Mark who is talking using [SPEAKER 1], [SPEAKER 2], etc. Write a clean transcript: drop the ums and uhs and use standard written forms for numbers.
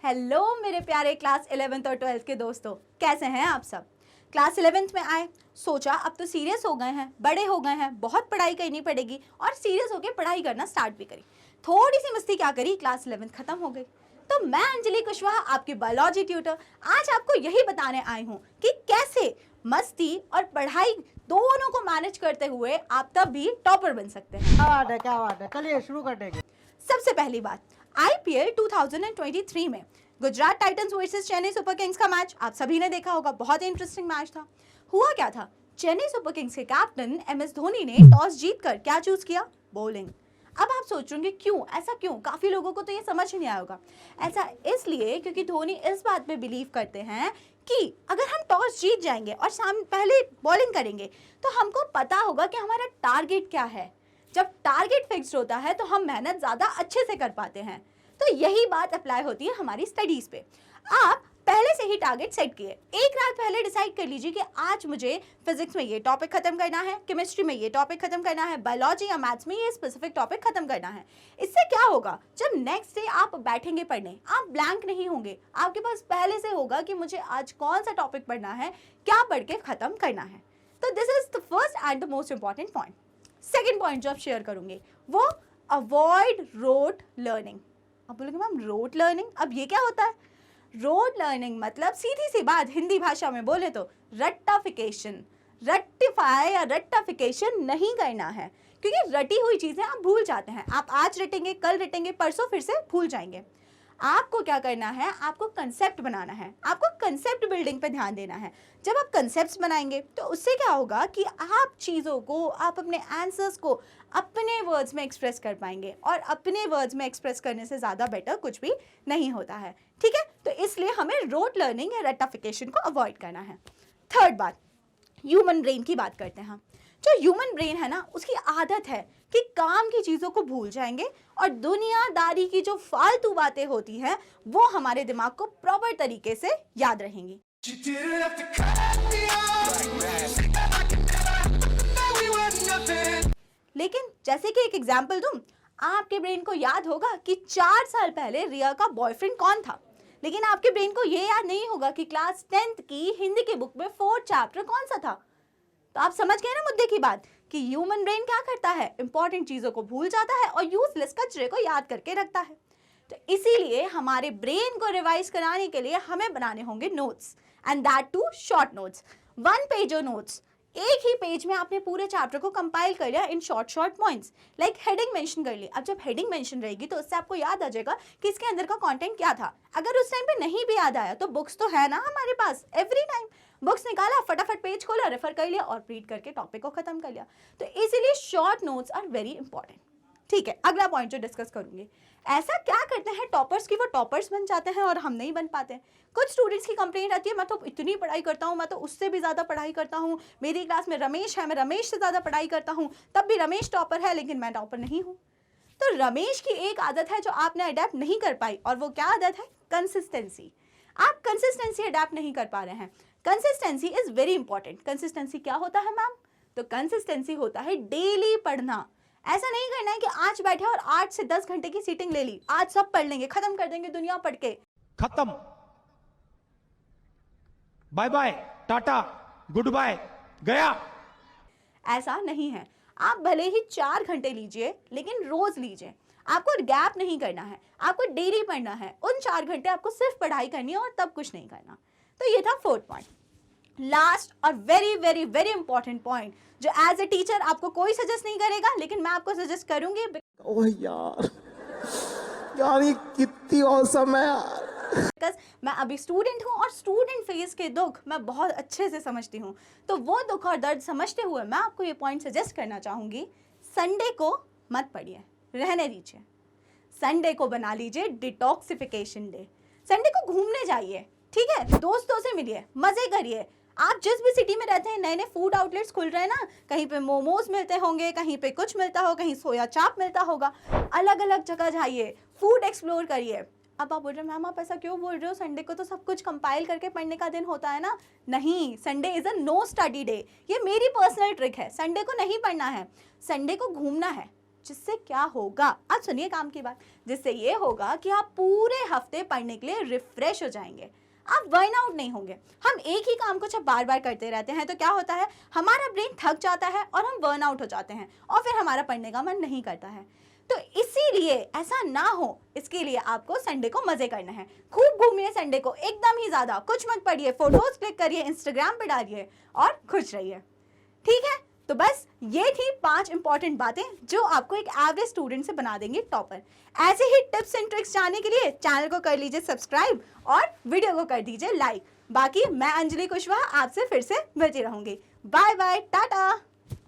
[SPEAKER 1] Hello मेरे प्यारे class 11th और 12th के दोस्तों, कैसे हैं आप सब। क्लास 11th में आए, सोचा अब तो सीरियस हो गए हैं, बड़े हो गए हैं, बहुत पढ़ाई करनी पड़ेगी और सीरियस होकर पढ़ाई करना स्टार्ट भी करी। थोड़ी सी मस्ती क्या करी, क्लास 11th खत्म हो गई। तो मैं अंजलि कुशवाहा, आपकी बायोलॉजी ट्यूटर, आज आपको यही बताने आई हूँ कि कैसे मस्ती और पढ़ाई दोनों को मैनेज करते हुए आप तब भी टॉपर बन सकते हैं।
[SPEAKER 2] क्या बात है, चलिए शुरू कर देंगे।
[SPEAKER 1] सबसे पहली बात, आईपीएल 2023 में Gujarat Titans versus Chennai super Kings का मैच आप सभी ने देखा होगा। बहुत ही इंटरेस्टिंग मैच था। हुआ क्या था, चेन्नई सुपर किंग्स के कैप्टन एमएस धोनी ने टॉस जीतकर क्या चूज किया, बॉलिंग। अब आप सोचेंगे क्यों, ऐसा क्यों, काफी लोगों को तो ये समझ ही नहीं आया होगा। ऐसा इसलिए क्योंकि धोनी इस बात में बिलीव करते हैं कि अगर हम टॉस जीत जाएंगे और पहले बॉलिंग करेंगे तो हमको पता होगा कि हमारा टारगेट क्या है। जब टारगेट फिक्स्ड होता है तो हम मेहनत ज्यादा अच्छे से कर पाते हैं। तो यही बात अप्लाई होती है हमारी स्टडीज पे। आप पहले से ही टारगेट सेट किए, एक रात पहले डिसाइड कर लीजिए कि आज मुझे फिजिक्स में ये टॉपिक खत्म करना है, केमिस्ट्री में ये टॉपिक खत्म करना है, बायोलॉजी या मैथ्स में ये स्पेसिफिक टॉपिक खत्म करना है। इससे क्या होगा, जब नेक्स्ट डे आप बैठेंगे पढ़ने, आप ब्लैंक नहीं होंगे। आपके पास पहले से होगा कि मुझे आज कौन सा टॉपिक पढ़ना है, क्या पढ़ के खत्म करना है। तो this is the first and the most important point. Second point जो आप शेयर करूंगे वो अवॉइड रोट लर्निंग। आप बोलोगे मैम रोट लर्निंग, अब ये क्या होता है। रोट लर्निंग मतलब सीधी सी बात, हिंदी भाषा में बोले तो रट्टाफिकेशन। रट्टिफाई या रट्टाफिकेशन नहीं करना है, क्योंकि रटी हुई चीजें आप भूल जाते हैं। आप आज रटेंगे, कल रटेंगे, परसों फिर से भूल जाएंगे। आपको क्या करना है, आपको कंसेप्ट बनाना है, आपको कंसेप्ट बिल्डिंग पे ध्यान देना है। जब आप कंसेप्ट्स बनाएंगे तो उससे क्या होगा कि आप चीज़ों को, आप अपने आंसर्स को अपने वर्ड्स में एक्सप्रेस कर पाएंगे, और अपने वर्ड्स में एक्सप्रेस करने से ज़्यादा बेटर कुछ भी नहीं होता है। ठीक है, तो इसलिए हमें रोट लर्निंग या रट्टाफिकेशन को अवॉइड करना है। थर्ड बात, ह्यूमन ब्रेन की बात करते हैं। जो ह्यूमन ब्रेन है ना, उसकी आदत है कि काम की चीज़ों को भूल जाएंगे और दुनियादारी की जो फालतू बातें होती हैं वो हमारे दिमाग को प्रॉपर तरीके से याद रहेंगी। लेकिन जैसे कि एक एग्जाम्पल दूं, आपके ब्रेन को याद होगा कि 4 साल पहले रिया का बॉयफ्रेंड कौन था, लेकिन आपके ब्रेन को ये याद नहीं होगा कि क्लास 10th की हिंदी की बुक में 4th चैप्टर कौन सा था। तो आप समझ गए ना मुद्दे की बात, कि ह्यूमन ब्रेन क्या करता है, इंपॉर्टेंट चीजों को भूल जाता है और यूजलेस कचरे को याद करके रखता है। तो इसीलिए हमारे ब्रेन को रिवाइज कराने के लिए हमें बनाने होंगे notes, and that to short notes. 1 page notes, एक ही पेज में आपने पूरे चैप्टर को कंपाइल कर लिया in short points, like heading mention कर ली। अब जब हेडिंग मेंशन रहेगी तो उससे आपको याद आ जाएगा कि इसके अंदर का कंटेंट क्या था। अगर उस टाइम पे नहीं भी याद आया तो बुक्स तो है ना हमारे पास, एवरी टाइम बुक्स निकाला, फटाफट पेज खोला, रेफर कर लिया और रीड करके टॉपिक को खत्म कर लिया। तो इसीलिए short notes are very important. ठीक है, अगला पॉइंट जो डिस्कस करूंगी, ऐसा क्या करते हैं टॉपर्स की वो टॉपर्स बन जाते हैं और हम नहीं बन पाते हैं। कुछ स्टूडेंट्स की कंप्लेंट आती है, मैं तो इतनी पढ़ाई करता हूँ, मैं तो उससे भी ज़्यादा पढ़ाई करता हूँ, मेरी क्लास में रमेश है, मैं रमेश से ज़्यादा पढ़ाई करता हूँ, तब भी रमेश टॉपर है लेकिन मैं टॉपर नहीं हूँ। तो रमेश की एक आदत है जो आपने अडेप्ट नहीं कर पाई, और वो क्या आदत है, कंसिस्टेंसी। आप कंसिस्टेंसी अडेप्ट नहीं कर पा रहे हैं। Consistency is very important. Consistency क्या होता है मैम, तो कंसिस्टेंसी होता है डेली पढ़ना। ऐसा नहीं करना है कि आज बैठे और 8 से 10 घंटे की सीटिंग ले ली, आज सब पढ़ लेंगे, खत्म कर देंगे दुनिया पढ़ के,
[SPEAKER 3] खत्म, bye bye, tata, good bye, गया।
[SPEAKER 1] ऐसा नहीं है। आप भले ही 4 घंटे लीजिए लेकिन रोज लीजिए। आपको गैप नहीं करना है, आपको डेली पढ़ना है। उन 4 घंटे आपको सिर्फ पढ़ाई करनी है और तब कुछ नहीं करना। तो ये था 4th पॉइंट। लास्ट और very very very important point जो एज ए टीचर आपको कोई सजेस्ट नहीं करेगा लेकिन मैं आपको सजेस्ट करूंगी।
[SPEAKER 2] ओह यार, यार ये कितनी औसम है यार।
[SPEAKER 1] बिकॉज मैं अभी स्टूडेंट हूँ और स्टूडेंट फेज के दुख मैं बहुत अच्छे से समझती हूँ। तो वो दुख और दर्द समझते हुए मैं आपको ये पॉइंट सजेस्ट करना चाहूँगी, संडे को मत पढ़िए, रहने दीजिए। संडे को बना लीजिए डिटॉक्सिफिकेशन डे। संडे को घूमने जाइए, ठीक है, दोस्तों से मिलिए, मज़े करिए। आप जिस भी सिटी में रहते हैं, नए नए फूड आउटलेट्स खुल रहे हैं ना, कहीं पे मोमोज मिलते होंगे, कहीं पे कुछ मिलता हो, कहीं सोया चाप मिलता होगा। अलग अलग जगह जाइए, फूड एक्सप्लोर करिए। अब आप बोल रहे हैं मैम आप ऐसा क्यों बोल रहे हो, संडे को तो सब कुछ कंपाइल करके पढ़ने का दिन होता है ना। नहीं, Sunday is a no study day. ये मेरी पर्सनल ट्रिक है, संडे को नहीं पढ़ना है, संडे को घूमना है। जिससे क्या होगा, आप सुनिए काम की बात, जिससे ये होगा कि आप पूरे हफ्ते पढ़ने के लिए रिफ्रेश हो जाएंगे, आप बर्नआउट नहीं होंगे। हम एक ही काम को जब बार बार करते रहते हैं तो क्या होता है, हमारा ब्रेन थक जाता है और हम बर्नआउट हो जाते हैं और फिर हमारा पढ़ने का मन नहीं करता है। तो इसीलिए ऐसा ना हो, इसके लिए आपको संडे को मजे करना है। खूब घूमिए संडे को, एकदम ही ज्यादा, कुछ मत पढ़िए, फोटोज क्लिक करिए, इंस्टाग्राम पे डालिए और खुश रहिए। ठीक है, तो बस ये थी 5 इंपॉर्टेंट बातें जो आपको एक एवरेज स्टूडेंट से बना देंगे टॉपर। ऐसे ही टिप्स एंड ट्रिक्स जानने के लिए चैनल को कर लीजिए सब्सक्राइब और वीडियो को कर दीजिए लाइक। बाकी मैं अंजलि कुशवाहा आपसे फिर से मिलती रहूंगी। Bye bye, Tata.